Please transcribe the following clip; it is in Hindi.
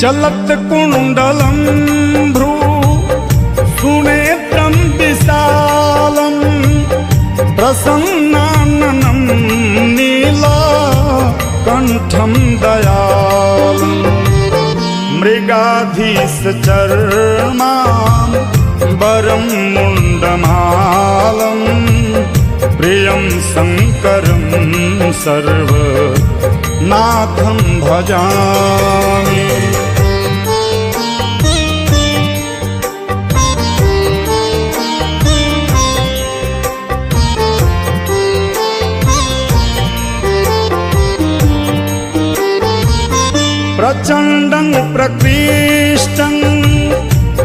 चलत कुण्डलं भ्रू सुनेत्रं विशालं प्रसन्नाननं नीलकण्ठं दयालं मृगाधीशचर्मां वरं मुण्डमालं प्रियं शङ्करं सर्वनाथं भजामि। प्रचण्डं प्रकृष्टं